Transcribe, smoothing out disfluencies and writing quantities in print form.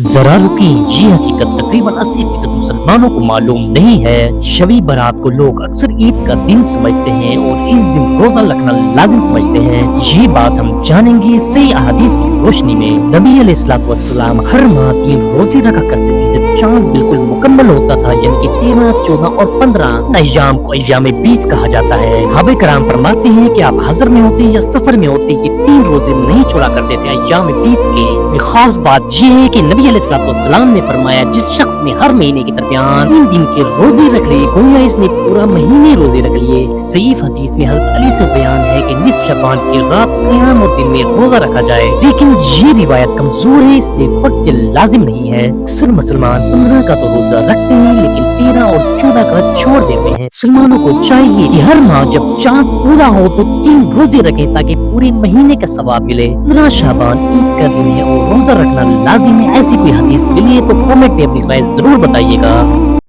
जरा रुकी, ये हकीकत तकरीबन 80% मुसलमानों को मालूम नहीं है। शबी बारात को लोग अक्सर ईद का दिन समझते हैं और इस दिन रोजा रखना लाजिम समझते हैं। ये बात हम जानेंगे सही अहादीस की रोशनी में। नबी अलैहिस्सलाम हर माह 3 रोजे रखा करते थे। जब चांद बिल्कुल मुकम्मल होता था, यानी कि 13, 14 और 15 अय्याम को अय्याम 20 कहा जाता है। सहाबा कराम फरमाते हैं कि आप हजर में होते या सफर में होते, ये 3 रोजे नहीं छोड़ा करते थे अय्याम 20 के। खास बात यह है कि नबी अलैहिस्सलाम ने फरमाया, जिस शख्स ने हर महीने के दरमियान 3 दिन के रोजे रख लिए, गोया इसने पूरा महीने रोजे रख लिए। सहीह हदीस में हज़रत अली से बयान है कि निस्फ शबान की रात क़याम और दिन में रोजा रखा जाए, लेकिन ये रिवायत कमजोर है, इसलिए फर्ज से लाजिम नहीं है। अक्सर मुसलमान 15 का तो रोजा रखते हैं, लेकिन 13 और 14 का छोड़ देते हैं। मुसलमानों को चाहिए कि हर माह जब चांद पूरा हो तो 3 रोजे रखें, ताकि पूरे महीने का सवाब मिले। 15 शाबान ईद का दिन है और रोजा रखना लाजिम है। ऐसी कोई हदीस मिली है तो कमेंट में अपनी राय जरूर बताइएगा।